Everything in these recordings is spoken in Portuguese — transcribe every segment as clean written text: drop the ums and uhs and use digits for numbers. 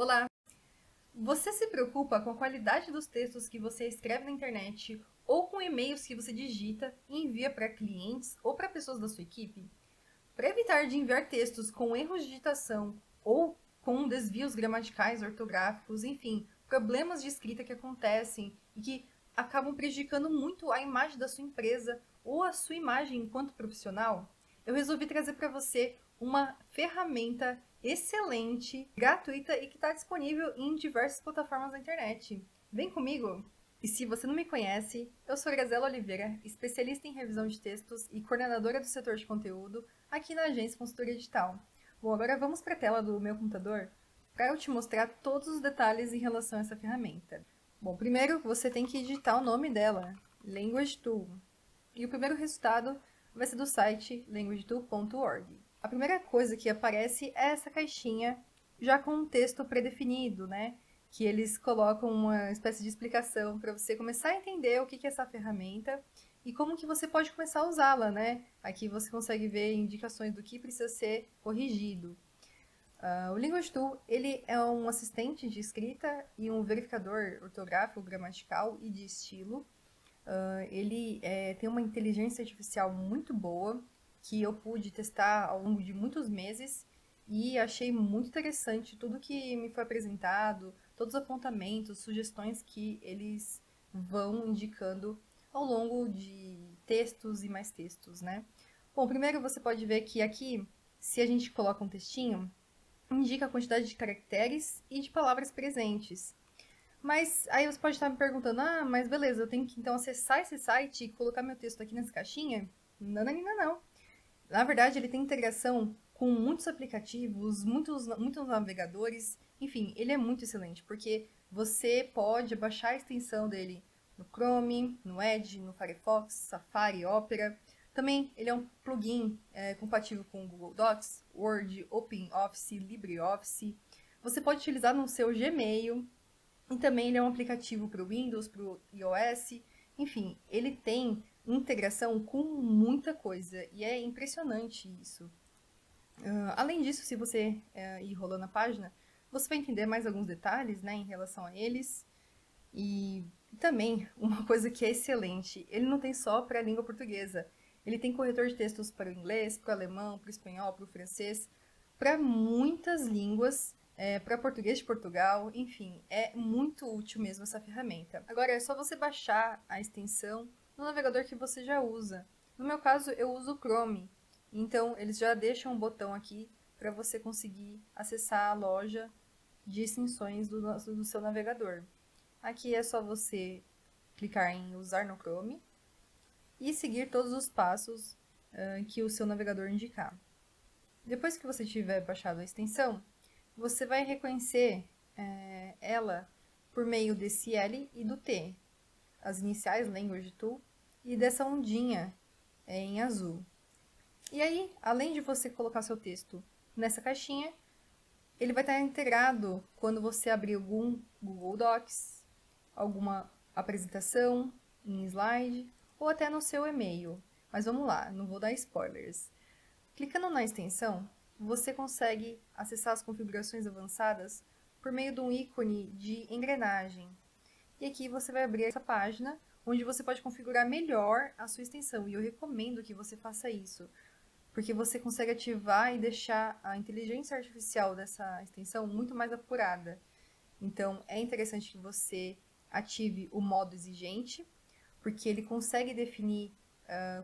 Olá! Você se preocupa com a qualidade dos textos que você escreve na internet ou com e-mails que você digita e envia para clientes ou para pessoas da sua equipe? Para evitar de enviar textos com erros de digitação ou com desvios gramaticais, ortográficos, enfim, problemas de escrita que acontecem e que acabam prejudicando muito a imagem da sua empresa ou a sua imagem enquanto profissional, eu resolvi trazer para você uma ferramenta excelente, gratuita e que está disponível em diversas plataformas da internet. Vem comigo! E se você não me conhece, eu sou Graziela Oliveira, especialista em revisão de textos e coordenadora do setor de conteúdo aqui na agência Consultoria Digital. Bom, agora vamos para a tela do meu computador para eu te mostrar todos os detalhes em relação a essa ferramenta. Bom, primeiro você tem que digitar o nome dela, Language Tool, e o primeiro resultado vai ser do site languagetool.org. A primeira coisa que aparece é essa caixinha já com um texto pré-definido, né? Que eles colocam uma espécie de explicação para você começar a entender o que é essa ferramenta e como que você pode começar a usá-la, né? Aqui você consegue ver indicações do que precisa ser corrigido. O Language Tool, ele é um assistente de escrita e um verificador ortográfico, gramatical e de estilo. Ele tem uma inteligência artificial muito boa, que eu pude testar ao longo de muitos meses e achei muito interessante tudo que me foi apresentado, todos os apontamentos, sugestões que eles vão indicando ao longo de textos e mais textos, né? Bom, primeiro você pode ver que aqui, se a gente coloca um textinho, indica a quantidade de caracteres e de palavras presentes. Mas aí você pode estar me perguntando, mas beleza, eu tenho que então acessar esse site e colocar meu texto aqui nessa caixinha? Não, não, não, não. Na verdade, ele tem integração com muitos aplicativos, muitos navegadores, enfim, ele é muito excelente, porque você pode baixar a extensão dele no Chrome, no Edge, no Firefox, Safari, Opera. Também ele é um plugin compatível com o Google Docs, Word, OpenOffice, LibreOffice. Você pode utilizar no seu Gmail, e também ele é um aplicativo para o Windows, para o iOS. Enfim, ele tem integração com muita coisa e é impressionante isso. Além disso, se você ir rolando a página, você vai entender mais alguns detalhes, né, em relação a eles. E também, uma coisa que é excelente, ele não tem só para a língua portuguesa. Ele tem corretor de textos para o inglês, para o alemão, para o espanhol, para o francês, para muitas línguas, para português de Portugal, enfim, é muito útil mesmo essa ferramenta. Agora, é só você baixar a extensão no navegador que você já usa. No meu caso, eu uso o Chrome, então eles já deixam um botão aqui para você conseguir acessar a loja de extensões do seu navegador. Aqui é só você clicar em usar no Chrome e seguir todos os passos que o seu navegador indicar. Depois que você tiver baixado a extensão, você vai reconhecer ela por meio desse L e do T, as iniciais Language Tool, e dessa ondinha em azul. E aí, além de você colocar seu texto nessa caixinha, ele vai estar integrado quando você abrir algum Google Docs, alguma apresentação em slide, ou até no seu e-mail. Mas vamos lá, não vou dar spoilers. Clicando na extensão, você consegue acessar as configurações avançadas por meio de um ícone de engrenagem. E aqui você vai abrir essa página, onde você pode configurar melhor a sua extensão. E eu recomendo que você faça isso, porque você consegue ativar e deixar a inteligência artificial dessa extensão muito mais apurada. Então, é interessante que você ative o modo exigente, porque ele consegue definir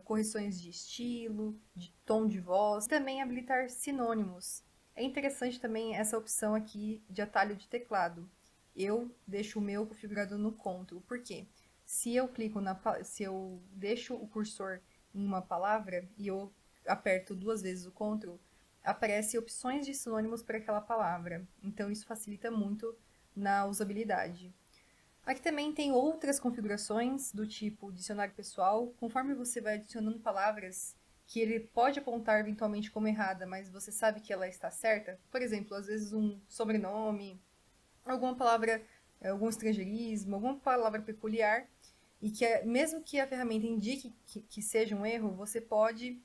correções de estilo, de tom de voz, e também habilitar sinônimos. É interessante também essa opção aqui de atalho de teclado. Eu deixo o meu configurado no Ctrl, por quê? Se eu deixo o cursor em uma palavra e eu aperto 2 vezes o Ctrl, aparece opções de sinônimos para aquela palavra. Então isso facilita muito na usabilidade. Aqui também tem outras configurações do tipo dicionário pessoal. Conforme você vai adicionando palavras que ele pode apontar eventualmente como errada, mas você sabe que ela está certa. Por exemplo, às vezes um sobrenome, alguma palavra, algum estrangeirismo, alguma palavra peculiar, e que mesmo que a ferramenta indique que seja um erro, você pode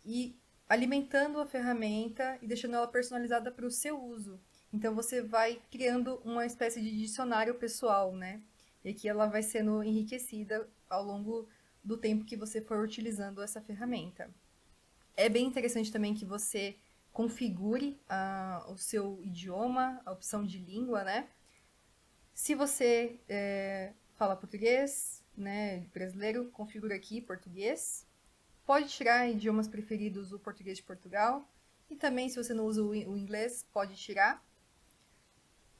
ir alimentando a ferramenta e deixando ela personalizada para o seu uso. Então você vai criando uma espécie de dicionário pessoal, né? E aqui ela vai sendo enriquecida ao longo do tempo que você for utilizando essa ferramenta. É bem interessante também que você configure o seu idioma, a opção de língua, né? Se você fala português, né, brasileiro, configura aqui português. Pode tirar idiomas preferidos, o português de Portugal. E também, se você não usa o inglês, pode tirar.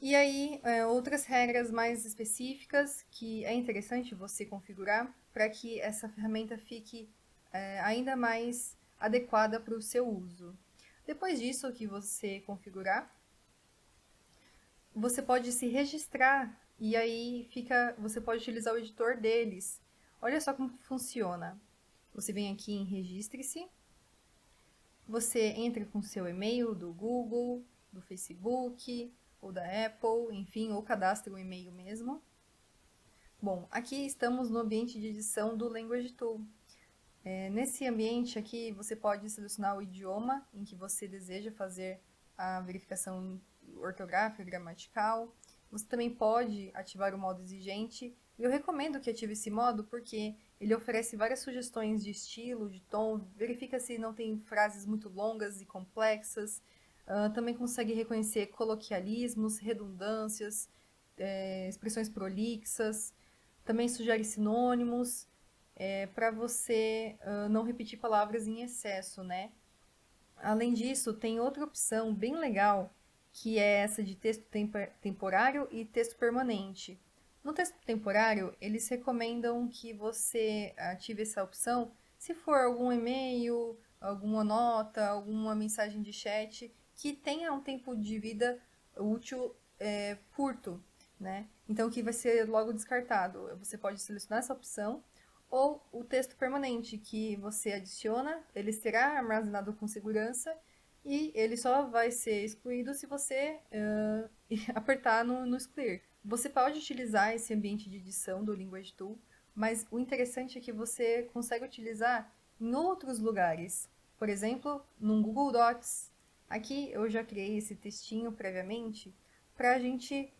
E aí, outras regras mais específicas que é interessante você configurar para que essa ferramenta fique ainda mais adequada para o seu uso. Depois disso que você configurar, você pode se registrar e aí você pode utilizar o editor deles. Olha só como funciona. Você vem aqui em Registre-se, você entra com seu e-mail do Google, do Facebook, ou da Apple, enfim, ou cadastra o e-mail mesmo. Bom, aqui estamos no ambiente de edição do Language Tool. Nesse ambiente aqui, você pode selecionar o idioma em que você deseja fazer a verificação ortográfica, gramatical. Você também pode ativar o modo exigente. E eu recomendo que ative esse modo porque ele oferece várias sugestões de estilo, de tom, verifica se não tem frases muito longas e complexas. Também consegue reconhecer coloquialismos, redundâncias, expressões prolixas. Também sugere sinônimos para você não repetir palavras em excesso, né? Além disso, tem outra opção bem legal, que é essa de texto temporário e texto permanente. No texto temporário, eles recomendam que você ative essa opção se for algum e-mail, alguma nota, alguma mensagem de chat que tenha um tempo de vida útil curto, né? Então, que vai ser logo descartado. Você pode selecionar essa opção ou o texto permanente, que você adiciona, ele será armazenado com segurança e ele só vai ser excluído se você apertar no excluir. Você pode utilizar esse ambiente de edição do Language Tool, mas o interessante é que você consegue utilizar em outros lugares. Por exemplo, no Google Docs. Aqui eu já criei esse textinho previamente para a gente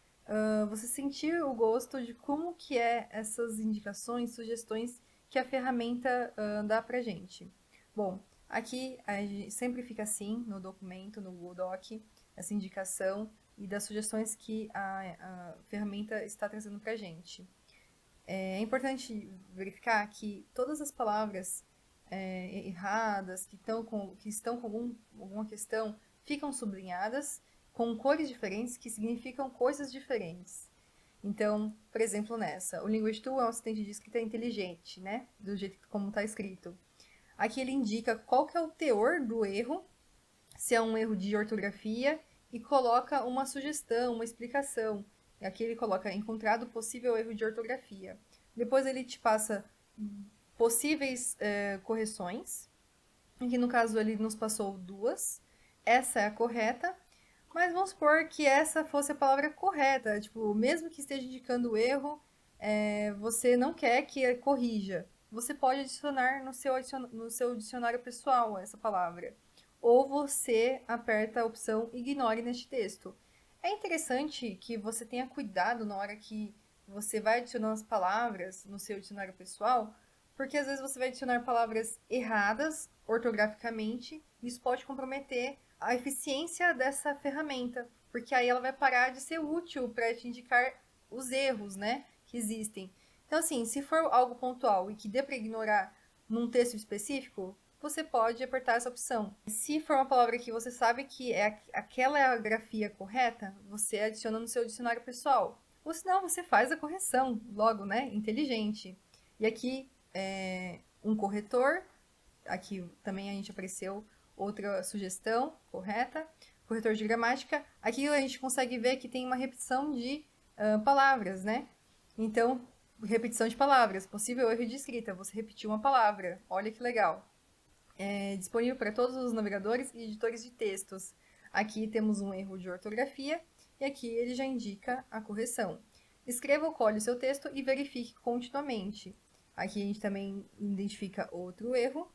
você sentir o gosto de como que é essas indicações, sugestões que a ferramenta dá pra gente. Bom, aqui a gente sempre fica assim no documento, no Google Doc, essa indicação e das sugestões que a ferramenta está trazendo pra gente. É importante verificar que todas as palavras erradas, que estão com alguma questão, ficam sublinhadas com cores diferentes que significam coisas diferentes. Então, por exemplo, nessa, o Language Tool é um assistente de escrita inteligente, né? Do jeito como está escrito. Aqui ele indica qual que é o teor do erro, se é um erro de ortografia, e coloca uma sugestão, uma explicação. Aqui ele coloca encontrado possível erro de ortografia. Depois ele te passa possíveis correções. Aqui no caso ele nos passou 2. Essa é a correta. Mas vamos supor que essa fosse a palavra correta. Tipo, mesmo que esteja indicando o erro, você não quer que corrija. Você pode adicionar no seu dicionário pessoal essa palavra. Ou você aperta a opção ignore neste texto. É interessante que você tenha cuidado na hora que você vai adicionar as palavras no seu dicionário pessoal, porque às vezes você vai adicionar palavras erradas ortograficamente, e isso pode comprometer a eficiência dessa ferramenta, porque aí ela vai parar de ser útil para te indicar os erros, né, que existem. Então, assim, se for algo pontual e que dê para ignorar num texto específico, você pode apertar essa opção. Se for uma palavra que você sabe que aquela é a grafia correta, você adiciona no seu dicionário pessoal. Ou senão, você faz a correção, logo, né, inteligente. E aqui, um corretor, aqui também a gente apareceu outra sugestão correta, corretor de gramática. Aqui a gente consegue ver que tem uma repetição de palavras, né? Então, repetição de palavras, possível erro de escrita, você repetiu uma palavra, olha que legal. É disponível para todos os navegadores e editores de textos. Aqui temos um erro de ortografia e aqui ele já indica a correção. Escreva ou colhe o seu texto e verifique continuamente. Aqui a gente também identifica outro erro.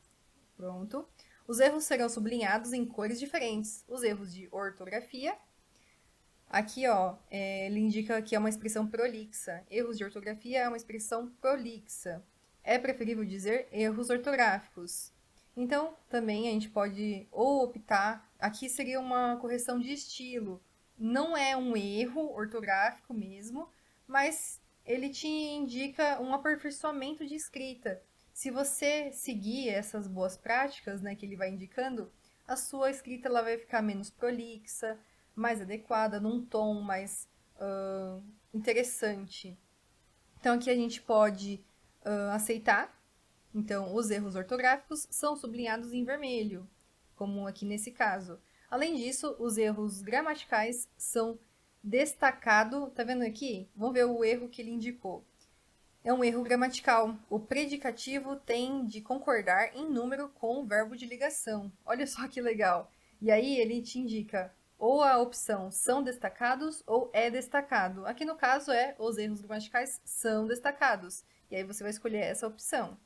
Pronto. Os erros serão sublinhados em cores diferentes. Os erros de ortografia, Aqui, ó, ele indica que é uma expressão prolixa. Erros de ortografia é uma expressão prolixa. É preferível dizer erros ortográficos. Então, também a gente pode ou optar. Aqui seria uma correção de estilo. Não é um erro ortográfico mesmo, mas ele te indica um aperfeiçoamento de escrita. Se você seguir essas boas práticas, né, que ele vai indicando, a sua escrita ela vai ficar menos prolixa, mais adequada, num tom mais interessante. Então aqui a gente pode aceitar. Então, os erros ortográficos são sublinhados em vermelho, como aqui nesse caso. Além disso, os erros gramaticais são destacados. Tá vendo aqui? Vamos ver o erro que ele indicou. É um erro gramatical. O predicativo tem de concordar em número com o verbo de ligação. Olha só que legal. E aí ele te indica ou a opção são destacados ou é destacado. Aqui no caso é os erros gramaticais são destacados. E aí você vai escolher essa opção.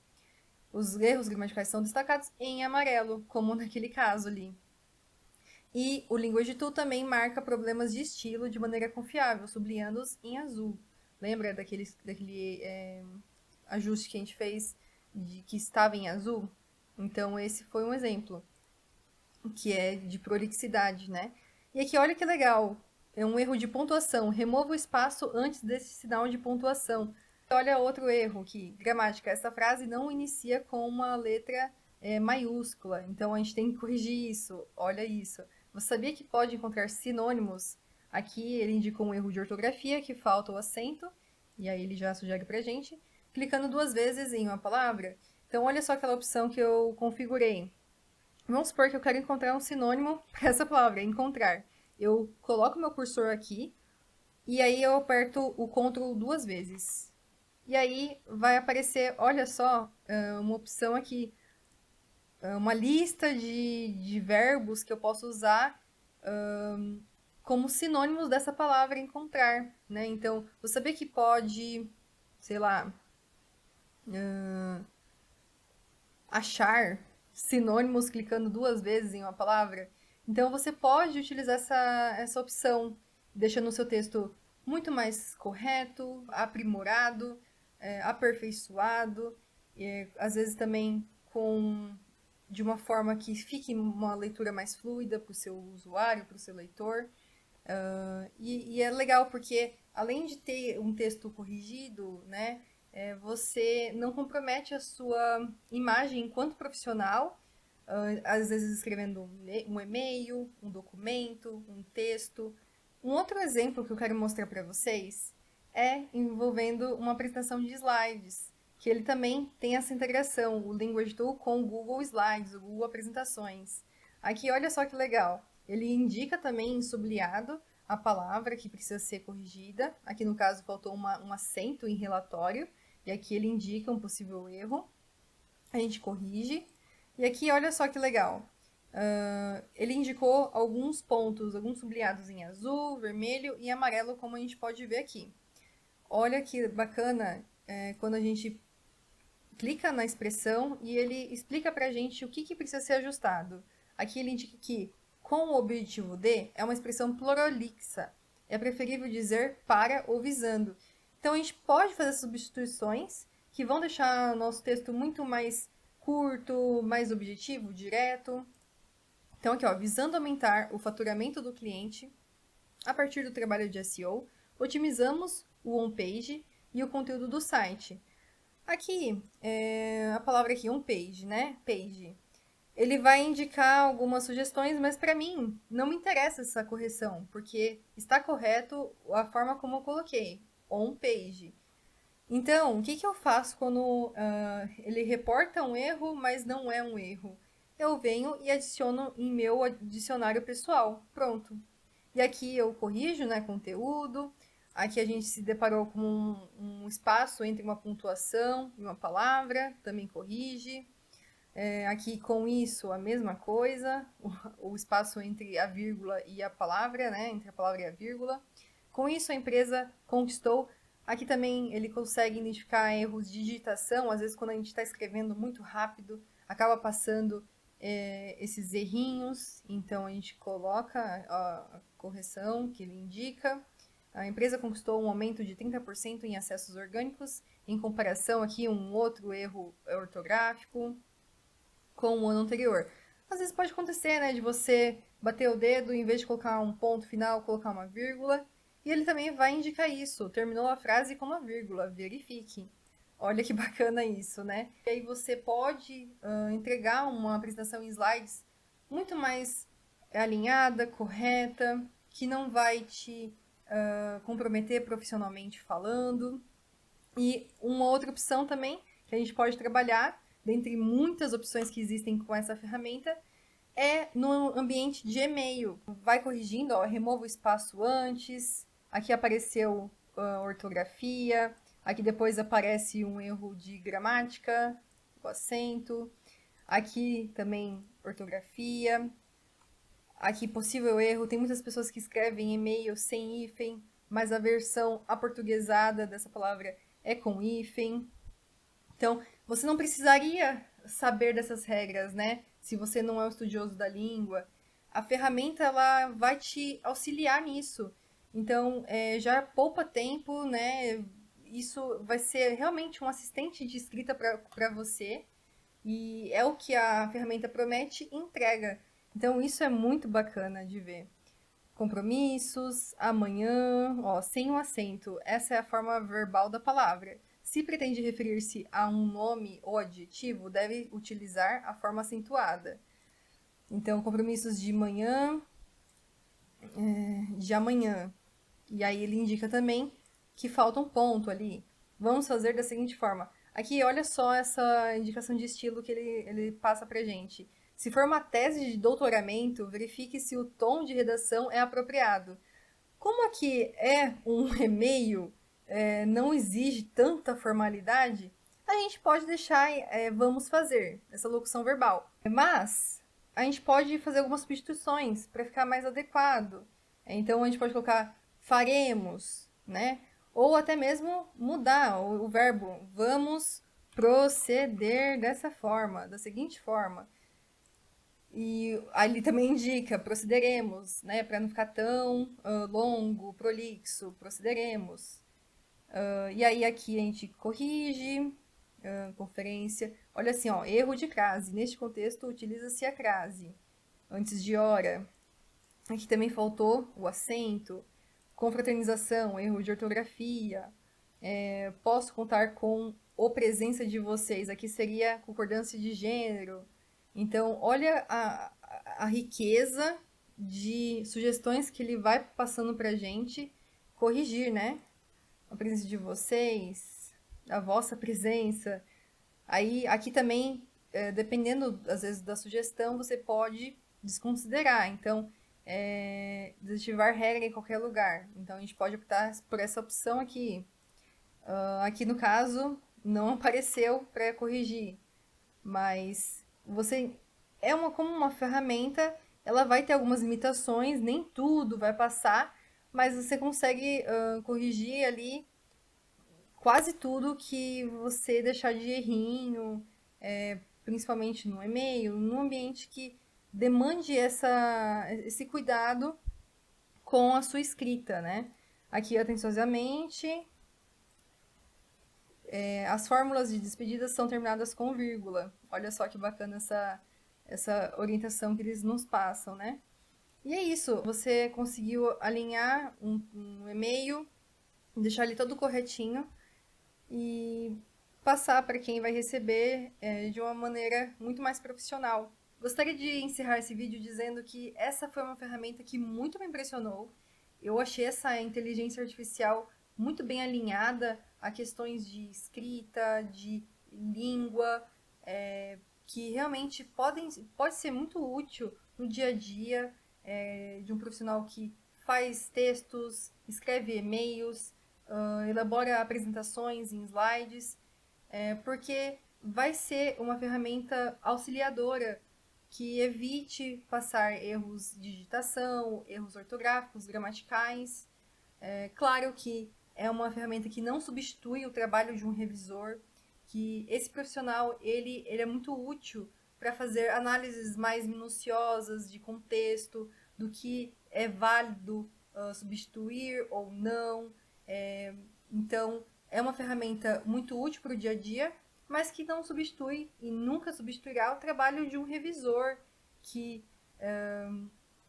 Os erros gramaticais são destacados em amarelo, como naquele caso ali. E o Linguage Tool também marca problemas de estilo de maneira confiável, sublinhando-os em azul. Lembra daquele ajuste que a gente fez de que estava em azul? Então, esse foi um exemplo, que é de prolixidade, né? E aqui, olha que legal, é um erro de pontuação. Remova o espaço antes desse sinal de pontuação. Olha outro erro aqui, gramática. Essa frase não inicia com uma letra maiúscula, então a gente tem que corrigir isso. Olha isso. Você sabia que pode encontrar sinônimos? Aqui ele indicou um erro de ortografia, que falta o acento, e aí ele já sugere pra gente, clicando 2 vezes em uma palavra. Então, olha só aquela opção que eu configurei. Vamos supor que eu quero encontrar um sinônimo para essa palavra, encontrar. Eu coloco meu cursor aqui, e aí eu aperto o Ctrl 2 vezes. E aí vai aparecer, olha só, uma opção aqui, uma lista de verbos que eu posso usar como sinônimos dessa palavra encontrar, né? Então, você sabia que pode, sei lá, achar sinônimos clicando 2 vezes em uma palavra? Então, você pode utilizar essa opção, deixando o seu texto muito mais correto, aprimorado, aperfeiçoado, às vezes também de uma forma que fique uma leitura mais fluida para o seu usuário, para o seu leitor. E é legal porque, além de ter um texto corrigido, né, você não compromete a sua imagem enquanto profissional, às vezes escrevendo um e-mail, um documento, um texto. Um outro exemplo que eu quero mostrar para vocês é envolvendo uma apresentação de slides, que ele também tem essa integração, o Linguage Tool com o Google Slides, o Google Apresentações. Aqui, olha só que legal. Ele indica também em sublinhado a palavra que precisa ser corrigida. Aqui, no caso, faltou um acento em relatório. E aqui ele indica um possível erro. A gente corrige. E aqui, olha só que legal. Ele indicou alguns pontos, alguns sublinhados em azul, vermelho e amarelo, como a gente pode ver aqui. Olha que bacana quando a gente clica na expressão e ele explica pra gente o que precisa ser ajustado. Aqui ele indica que com o objetivo de é uma expressão pluralixa. É preferível dizer para ou visando. Então a gente pode fazer substituições que vão deixar o nosso texto muito mais curto, mais objetivo, direto. Então aqui, ó, visando aumentar o faturamento do cliente a partir do trabalho de SEO, otimizamos o on-page e o conteúdo do site. Aqui, a palavra aqui, on-page, né? Page. Ele vai indicar algumas sugestões, mas para mim não me interessa essa correção, porque está correto a forma como eu coloquei, on-page. Então, o que eu faço quando ele reporta um erro, mas não é um erro? Eu venho e adiciono em meu dicionário pessoal. Pronto. E aqui eu corrijo, né, conteúdo. Aqui a gente se deparou com um espaço entre uma pontuação e uma palavra, também corrige. Aqui com isso a mesma coisa, o espaço entre a vírgula e a palavra, né, entre a palavra e a vírgula. Com isso a empresa conquistou. Aqui também ele consegue identificar erros de digitação, às vezes quando a gente está escrevendo muito rápido, acaba passando esses errinhos, então a gente coloca a correção que ele indica. A empresa conquistou um aumento de 30% em acessos orgânicos, em comparação aqui um outro erro ortográfico com o ano anterior. Às vezes pode acontecer, né, de você bater o dedo, em vez de colocar um ponto final, colocar uma vírgula. E ele também vai indicar isso. Terminou a frase com uma vírgula, verifique. Olha que bacana isso, né? E aí você pode entregar uma apresentação em slides muito mais alinhada, correta, que não vai te comprometer profissionalmente falando. E uma outra opção também que a gente pode trabalhar, dentre muitas opções que existem com essa ferramenta, é no ambiente de e-mail. Vai corrigindo, ó, remova o espaço antes, aqui apareceu ortografia, aqui depois aparece um erro de gramática, o acento, aqui também ortografia, aqui possível erro, tem muitas pessoas que escrevem e-mail sem hífen, mas a versão aportuguesada dessa palavra é com hífen. Então, você não precisaria saber dessas regras, né? Se você não é um estudioso da língua. A ferramenta, ela vai te auxiliar nisso. Então, já poupa tempo, né? Isso vai ser realmente um assistente de escrita para você. E é o que a ferramenta promete e entrega. Então, isso é muito bacana de ver. Compromissos, amanhã, ó, sem o acento. Essa é a forma verbal da palavra. Se pretende referir-se a um nome ou adjetivo, deve utilizar a forma acentuada. Então, compromissos de manhã, de amanhã. E aí ele indica também que falta um ponto ali. Vamos fazer da seguinte forma. Aqui, olha só essa indicação de estilo que ele passa pra gente. Se for uma tese de doutoramento, verifique se o tom de redação é apropriado. Como aqui é um e-mail, não exige tanta formalidade, a gente pode deixar vamos fazer, essa locução verbal. Mas a gente pode fazer algumas substituições para ficar mais adequado. Então a gente pode colocar faremos, né? Ou até mesmo mudar o verbo. Vamos proceder dessa forma, da seguinte forma. E ali também indica, procederemos, né? Para não ficar tão longo, prolixo, procederemos. E aí aqui a gente corrige, conferência. Olha assim, ó, erro de crase. Neste contexto, utiliza-se a crase. Antes de hora. Aqui também faltou o acento. Confraternização, erro de ortografia. Posso contar com a presença de vocês. Aqui seria concordância de gênero. Então, olha a riqueza de sugestões que ele vai passando pra gente corrigir, né? A presença de vocês, a vossa presença. Aí, aqui também, dependendo, às vezes, da sugestão, você pode desconsiderar. Então, desativar regra em qualquer lugar. Então, a gente pode optar por essa opção aqui. Aqui, no caso, não apareceu para corrigir. Mas você como uma ferramenta, ela vai ter algumas limitações, nem tudo vai passar, mas você consegue corrigir ali quase tudo que você deixar de errinho, principalmente no e-mail, num ambiente que demande esse cuidado com a sua escrita, né? Aqui, atenciosamente, as fórmulas de despedida são terminadas com vírgula. Olha só que bacana essa orientação que eles nos passam, né? E é isso, você conseguiu alinhar um e-mail, deixar ele todo corretinho e passar para quem vai receber de uma maneira muito mais profissional. Gostaria de encerrar esse vídeo dizendo que essa foi uma ferramenta que muito me impressionou. Eu achei essa inteligência artificial muito bem alinhada a questões de escrita, de língua, que realmente pode ser muito útil no dia a dia de um profissional que faz textos, escreve e-mails, elabora apresentações em slides, porque vai ser uma ferramenta auxiliadora que evite passar erros de digitação, erros ortográficos, gramaticais. Claro que é uma ferramenta que não substitui o trabalho de um revisor, que esse profissional ele é muito útil para fazer análises mais minuciosas de contexto, do que é válido substituir ou não. Então, é uma ferramenta muito útil para o dia a dia, mas que não substitui e nunca substituirá o trabalho de um revisor que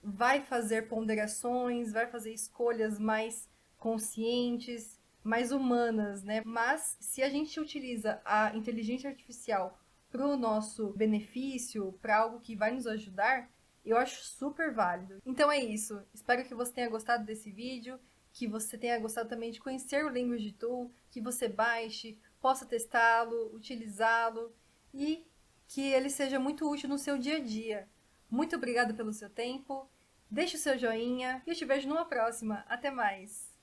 vai fazer ponderações, vai fazer escolhas mais conscientes, mais humanas, né? Mas se a gente utiliza a inteligência artificial para o nosso benefício, para algo que vai nos ajudar, eu acho super válido. Então é isso. Espero que você tenha gostado desse vídeo, que você tenha gostado também de conhecer o Language Tool, que você baixe, possa testá-lo, utilizá-lo e que ele seja muito útil no seu dia a dia. Muito obrigada pelo seu tempo, deixe o seu joinha e eu te vejo numa próxima. Até mais!